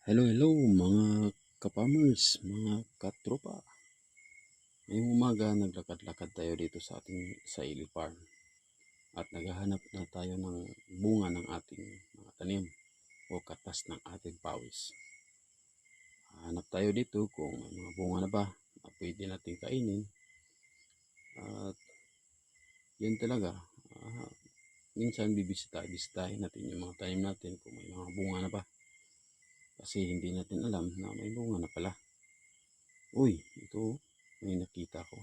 Hello, hello mga kapamers, mga katropa. Ngayong umaga naglakad-lakad tayo dito sa ating Saili Farm at naghahanap na tayo ng bunga ng ating mga tanim o katas ng ating pawis. Hanap tayo dito kung may mga bunga na ba na pwede natin kainin at yun talaga. Minsan bisitahin natin yung mga tanim natin kung may mga bunga na ba kasi hindi natin alam na may bunga na pala. Uy, ito may nakita ko.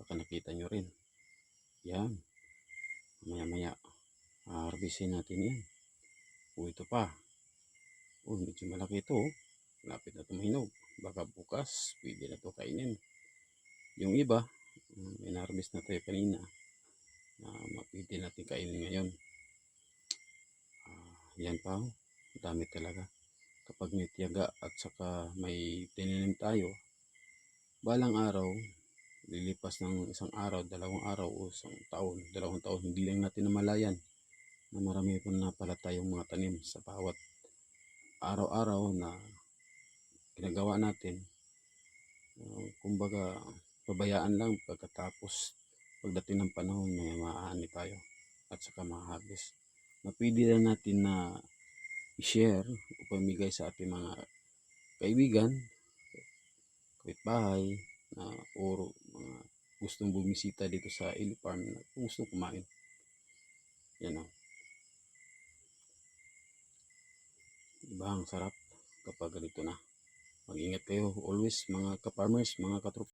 Baka nakita nyo rin. Yan. Maya-maya. Harvestin natin yan. O ito pa. O medyo malaki ito. Lapit na tumahinog. Baka bukas pwede na ito kainin. Yung iba, may na-harvest na tayo kanina na pwede natin kainin ngayon. Yan pa. Dami talaga. Kapag may tiyaga at saka may tinanim tayo, balang araw, lilipas ng isang araw, dalawang araw o isang taon, dalawang taon, hindi lang natin namalayan na marami pa na pala tayong mga tanim sa bawat araw-araw na ginagawa natin. Kumbaga, pabayaan lang pagkatapos pagdating ng panahon may maaani tayo at saka ma-harvest. Na pwede lang natin na i-share o pamigay sa ating mga kaibigan, kapitbahay, na o mga gustong bumisita dito sa Ili Farm na gustong kumain. Yan o. Diba ang sarap kapag ganito na. Mag-ingat kayo always mga ka-farmers, mga katropa.